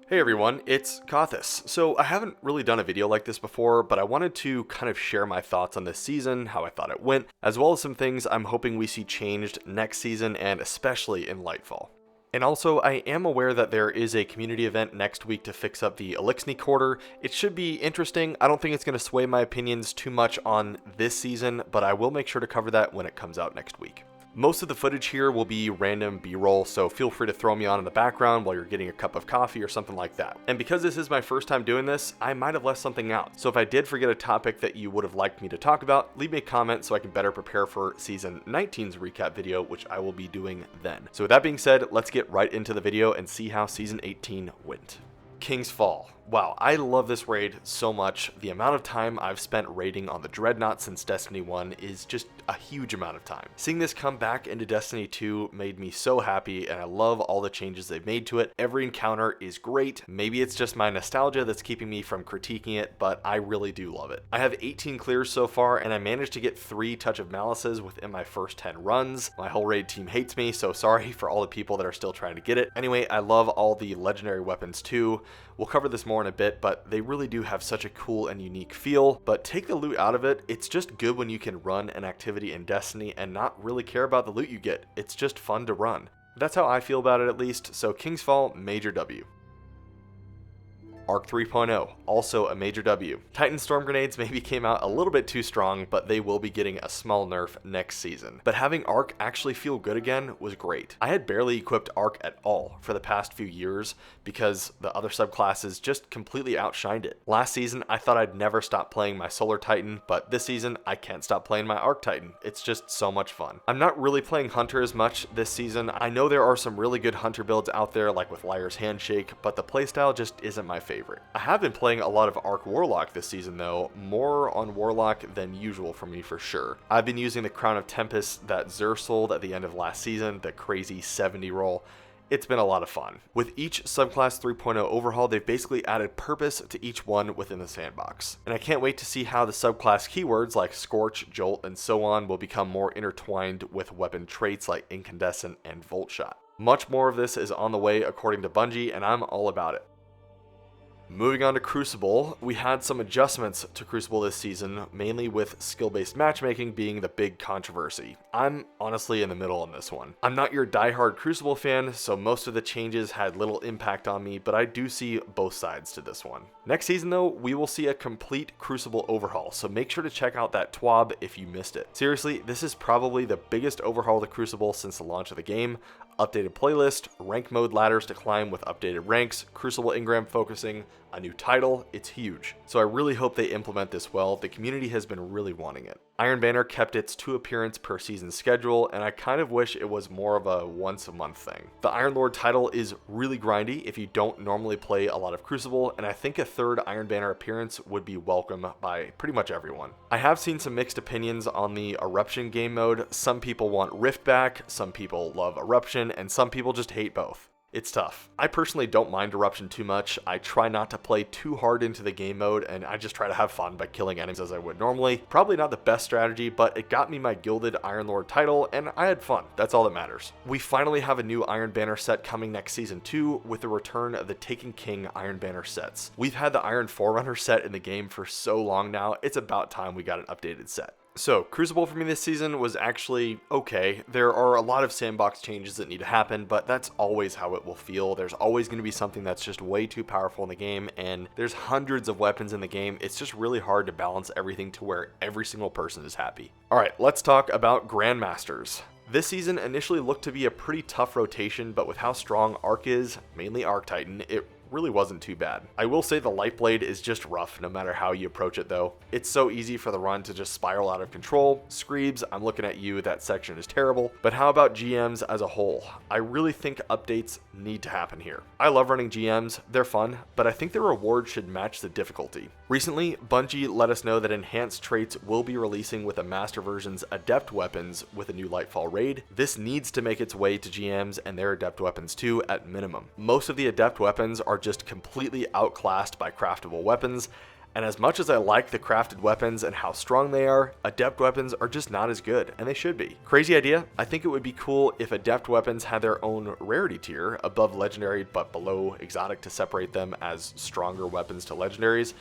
Hey everyone, it's Kothis. So I haven't really done a video like this before, but I wanted to kind of share my thoughts on this season, how I thought it went, as well as some things I'm hoping we see changed next season and especially in Lightfall. And also, I am aware that there is a community event next week to fix up the Elixni quarter. It should be interesting. I don't think it's going to sway my opinions too much on this season, but I will make sure to cover that when it comes out next week. Most of the footage here will be random B-roll, so feel free to throw me on in the background while you're getting a cup of coffee or something like that. And because this is my first time doing this, I might have left something out. So if I did forget a topic that you would have liked me to talk about, leave me a comment so I can better prepare for Season 19's recap video, which I will be doing then. So with that being said, let's get right into the video and see how Season 18 went. King's Fall. Wow, I love this raid so much. The amount of time I've spent raiding on the Dreadnought since Destiny 1 is just a huge amount of time. Seeing this come back into Destiny 2 made me so happy, and I love all the changes they've made to it. Every encounter is great. Maybe it's just my nostalgia that's keeping me from critiquing it, but I really do love it. I have 18 clears so far, and I managed to get 3 Touch of Malices within my first 10 runs. My whole raid team hates me, so sorry for all the people that are still trying to get it. Anyway, I love all the legendary weapons too. We'll cover this more in a bit, but they really do have such a cool and unique feel. But take the loot out of it, it's just good when you can run an activity in Destiny and not really care about the loot you get. It's just fun to run. That's how I feel about it at least, so King's Fall, major W. Arc 3.0, also a major W. Titan Storm Grenades maybe came out a little bit too strong, but they will be getting a small nerf next season. But having Arc actually feel good again was great. I had barely equipped Arc at all for the past few years because the other subclasses just completely outshined it. Last season, I thought I'd never stop playing my Solar Titan, but this season, I can't stop playing my Arc Titan. It's just so much fun. I'm not really playing Hunter as much this season. I know there are some really good Hunter builds out there, like with Liar's Handshake, but the playstyle just isn't my favorite. I have been playing a lot of Arc Warlock this season though, more on Warlock than usual for me for sure. I've been using the Crown of Tempest that Xur sold at the end of last season, the crazy 70 roll. It's been a lot of fun. With each subclass 3.0 overhaul, they've basically added purpose to each one within the sandbox. And I can't wait to see how the subclass keywords like Scorch, Jolt, and so on will become more intertwined with weapon traits like Incandescent and Volt Shot. Much more of this is on the way according to Bungie, and I'm all about it. Moving on to Crucible, we had some adjustments to Crucible this season, mainly with skill-based matchmaking being the big controversy. I'm honestly in the middle on this one. I'm not your diehard Crucible fan, so most of the changes had little impact on me, but I do see both sides to this one. Next season though, we will see a complete Crucible overhaul, so make sure to check out that TWAB if you missed it. Seriously, this is probably the biggest overhaul to Crucible since the launch of the game. Updated playlist, rank mode ladders to climb with updated ranks, Crucible engram focusing, a new title, it's huge. So I really hope they implement this well. The community has been really wanting it. Iron Banner kept its 2 appearance per season schedule, and I kind of wish it was more of a once a month thing. The Iron Lord title is really grindy if you don't normally play a lot of Crucible, and I think a 3rd Iron Banner appearance would be welcome by pretty much everyone. I have seen some mixed opinions on the Eruption game mode. Some people want Rift back, some people love Eruption, and some people just hate both. It's tough. I personally don't mind Eruption too much. I try not to play too hard into the game mode, and I just try to have fun by killing enemies as I would normally. Probably not the best strategy, but it got me my Gilded Iron Lord title, and I had fun. That's all that matters. We finally have a new Iron Banner set coming next season too, with the return of the Taken King Iron Banner sets. We've had the Iron Forerunner set in the game for so long now, it's about time we got an updated set. So, Crucible for me this season was actually okay. There are a lot of sandbox changes that need to happen, but that's always how it will feel. There's always going to be something that's just way too powerful in the game, and there's hundreds of weapons in the game. It's just really hard to balance everything to where every single person is happy. Alright, let's talk about Grandmasters. This season initially looked to be a pretty tough rotation, but with how strong Arc is, mainly Arc Titan, it really wasn't too bad. I will say the Lightblade is just rough no matter how you approach it though. It's so easy for the run to just spiral out of control. Screebs, I'm looking at you, that section is terrible. But how about GMs as a whole? I really think updates need to happen here. I love running GMs, they're fun, but I think the reward should match the difficulty. Recently, Bungie let us know that enhanced traits will be releasing with the Master Version's Adept weapons with a new Lightfall raid. This needs to make its way to GMs and their Adept weapons too at minimum. Most of the Adept weapons are just completely outclassed by craftable weapons. And as much as I like the crafted weapons and how strong they are, adept weapons are just not as good, and they should be. Crazy idea? I think it would be cool if adept weapons had their own rarity tier, above legendary but below exotic, to separate them as stronger weapons to legendaries.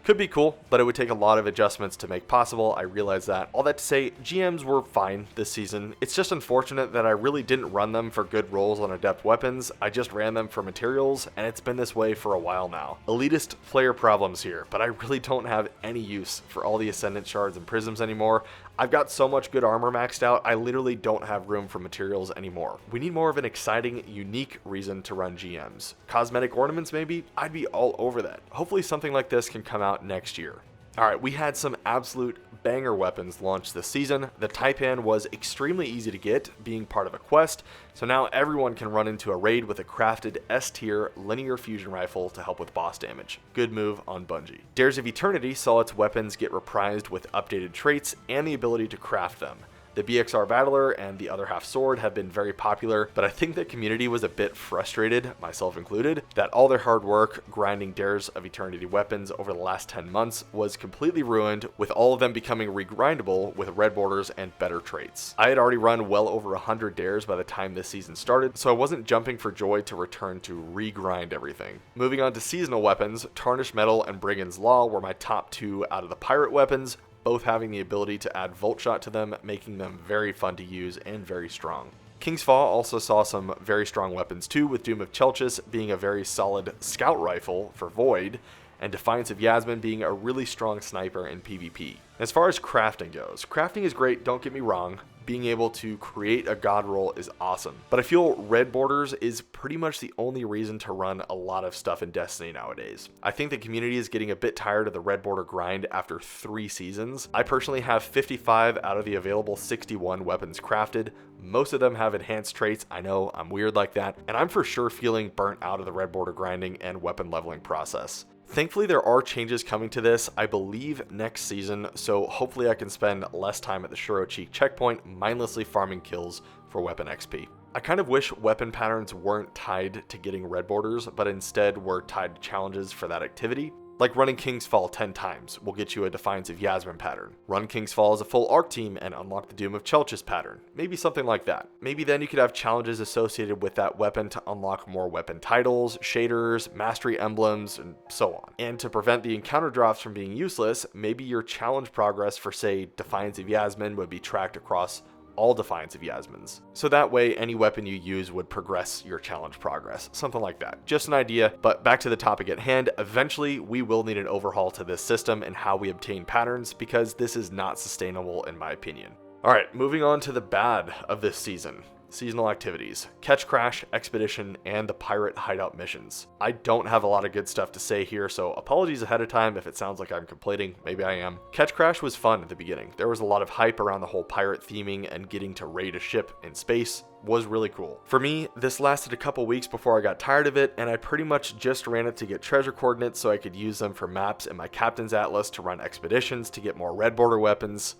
Could be cool, but it would take a lot of adjustments to make possible. I realize that. All that to say, GMs were fine this season. It's just unfortunate that I really didn't run them for good rolls on adept weapons. I just ran them for materials, and it's been this way for a while now. Elitist player problems here, but I really don't have any use for all the Ascendant shards and prisms anymore. I've got so much good armor maxed out, I literally don't have room for materials anymore. We need more of an exciting, unique reason to run GMs. Cosmetic ornaments maybe? I'd be all over that. Hopefully something like this can come out next year. Alright, we had some absolute banger weapons launched this season. The Taipan was extremely easy to get, being part of a quest, so now everyone can run into a raid with a crafted S-tier linear fusion rifle to help with boss damage. Good move on Bungie. Dares of Eternity saw its weapons get reprised with updated traits and the ability to craft them. The BXR Battler and the other half sword have been very popular, but I think the community was a bit frustrated, myself included, that all their hard work grinding Dares of Eternity weapons over the last 10 months was completely ruined, with all of them becoming regrindable with red borders and better traits. I had already run well over 100 Dares by the time this season started, so I wasn't jumping for joy to return to regrind everything. Moving on to seasonal weapons, Tarnished Metal and Brigand's Law were my top two out of the pirate weapons, both having the ability to add Volt Shot to them, making them very fun to use and very strong. King's Fall also saw some very strong weapons too, with Doom of Chelchis being a very solid scout rifle for Void, and Defiance of Yasmin being a really strong sniper in PvP. As far as crafting goes, crafting is great, don't get me wrong. Being able to create a god roll is awesome, but I feel red borders is pretty much the only reason to run a lot of stuff in Destiny nowadays. I think the community is getting a bit tired of the red border grind after 3 seasons. I personally have 55 out of the available 61 weapons crafted. Most of them have enhanced traits. I know, I'm weird like that, and I'm for sure feeling burnt out of the red border grinding and weapon leveling process. Thankfully, there are changes coming to this, I believe, next season, so hopefully I can spend less time at the Shuro Cheek checkpoint mindlessly farming kills for weapon XP. I kind of wish weapon patterns weren't tied to getting red borders, but instead were tied to challenges for that activity. Like running King's Fall 10 times will get you a Defiance of Yasmin pattern. Run King's Fall as a full arc team and unlock the Doom of Chelchis pattern. Maybe something like that. Maybe then you could have challenges associated with that weapon to unlock more weapon titles, shaders, mastery emblems, and so on. And to prevent the encounter drops from being useless, maybe your challenge progress for, say, Defiance of Yasmin would be tracked across all Defiance of Yasmins. So that way, any weapon you use would progress your challenge progress. Something like that. Just an idea, but back to the topic at hand, eventually we will need an overhaul to this system and how we obtain patterns, because this is not sustainable in my opinion. Alright, moving on to the bad of this season. Seasonal activities, Catch Crash, Expedition, and the Pirate Hideout missions. I don't have a lot of good stuff to say here, so apologies ahead of time if it sounds like I'm complaining, maybe I am. Catch Crash was fun at the beginning. There was a lot of hype around the whole pirate theming, and getting to raid a ship in space was really cool. For me, this lasted a couple weeks before I got tired of it, and I pretty much just ran it to get treasure coordinates so I could use them for maps in my Captain's Atlas to run expeditions to get more red border weapons.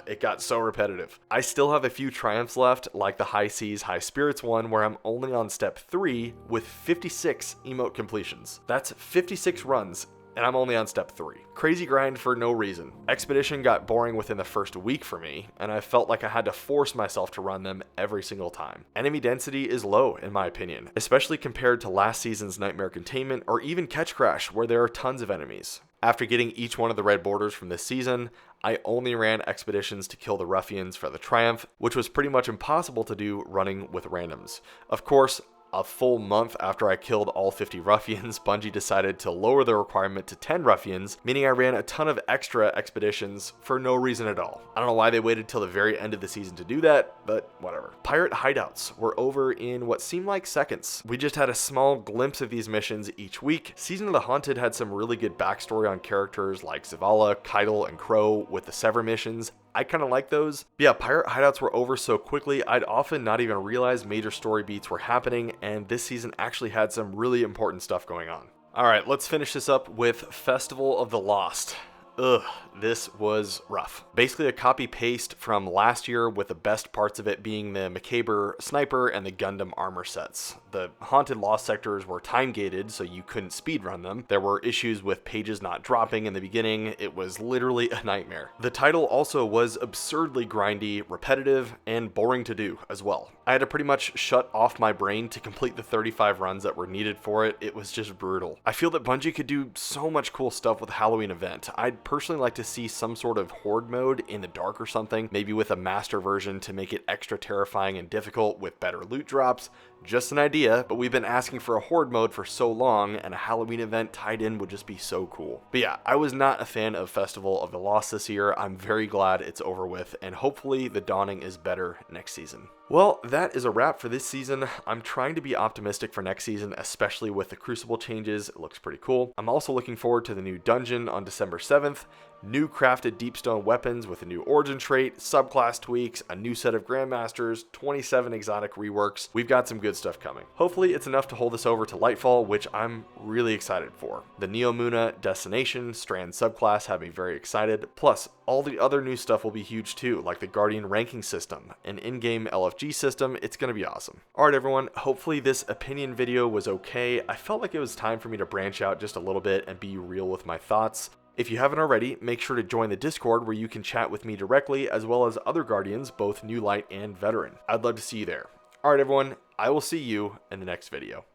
It got so repetitive. I still have a few triumphs left, like the High Seas, High Spirits one, where I'm only on step 3 with 56 emote completions. That's 56 runs, and I'm only on step 3. Crazy grind for no reason. Expedition got boring within the first week for me, and I felt like I had to force myself to run them every single time. Enemy density is low in my opinion, especially compared to last season's Nightmare Containment or even Catch Crash, where there are tons of enemies. After getting each one of the red borders from this season, I only ran expeditions to kill the ruffians for the triumph, which was pretty much impossible to do running with randoms. Of course, a full month after I killed all 50 ruffians, Bungie decided to lower the requirement to 10 ruffians, meaning I ran a ton of extra expeditions for no reason at all. I don't know why they waited till the very end of the season to do that, but whatever. Pirate hideouts were over in what seemed like seconds. We just had a small glimpse of these missions each week. Season of the Haunted had some really good backstory on characters like Zavala, Keitel, and Crow with the Sever missions. I kind of like those. But yeah, pirate hideouts were over so quickly, I'd often not even realize major story beats were happening, and this season actually had some really important stuff going on. Alright, let's finish this up with Festival of the Lost. Ugh, this was rough. Basically a copy paste from last year, with the best parts of it being the Macabre sniper and the Gundam armor sets. The haunted lost sectors were time gated, so you couldn't speedrun them. There were issues with pages not dropping in the beginning. It was literally a nightmare. The title also was absurdly grindy, repetitive, and boring to do as well. I had to pretty much shut off my brain to complete the 35 runs that were needed for it. It was just brutal. I feel that Bungie could do so much cool stuff with the Halloween event. I'd personally like to see some sort of horde mode in the dark or something, maybe with a master version to make it extra terrifying and difficult with better loot drops. Just an idea, but we've been asking for a horde mode for so long, and a Halloween event tied in would just be so cool. But yeah, I was not a fan of Festival of the Lost this year. I'm very glad it's over with, and hopefully the Dawning is better next season. Well, that is a wrap for this season. I'm trying to be optimistic for next season, especially with the Crucible changes. It looks pretty cool. I'm also looking forward to the new dungeon on December 7th, new crafted deepstone weapons with a new origin trait, subclass tweaks, a new set of Grandmasters, 27 exotic reworks. We've got some good stuff coming. Hopefully it's enough to hold us over to Lightfall, which I'm really excited for. The Neomuna Destination Strand subclass have me very excited, plus all the other new stuff will be huge too, like the Guardian ranking system, an in-game LFG system. It's gonna be awesome. Alright everyone, hopefully this opinion video was okay. I felt like it was time for me to branch out just a little bit and be real with my thoughts. If you haven't already, make sure to join the Discord where you can chat with me directly, as well as other Guardians, both New Light and Veteran. I'd love to see you there. Alright everyone, I will see you in the next video.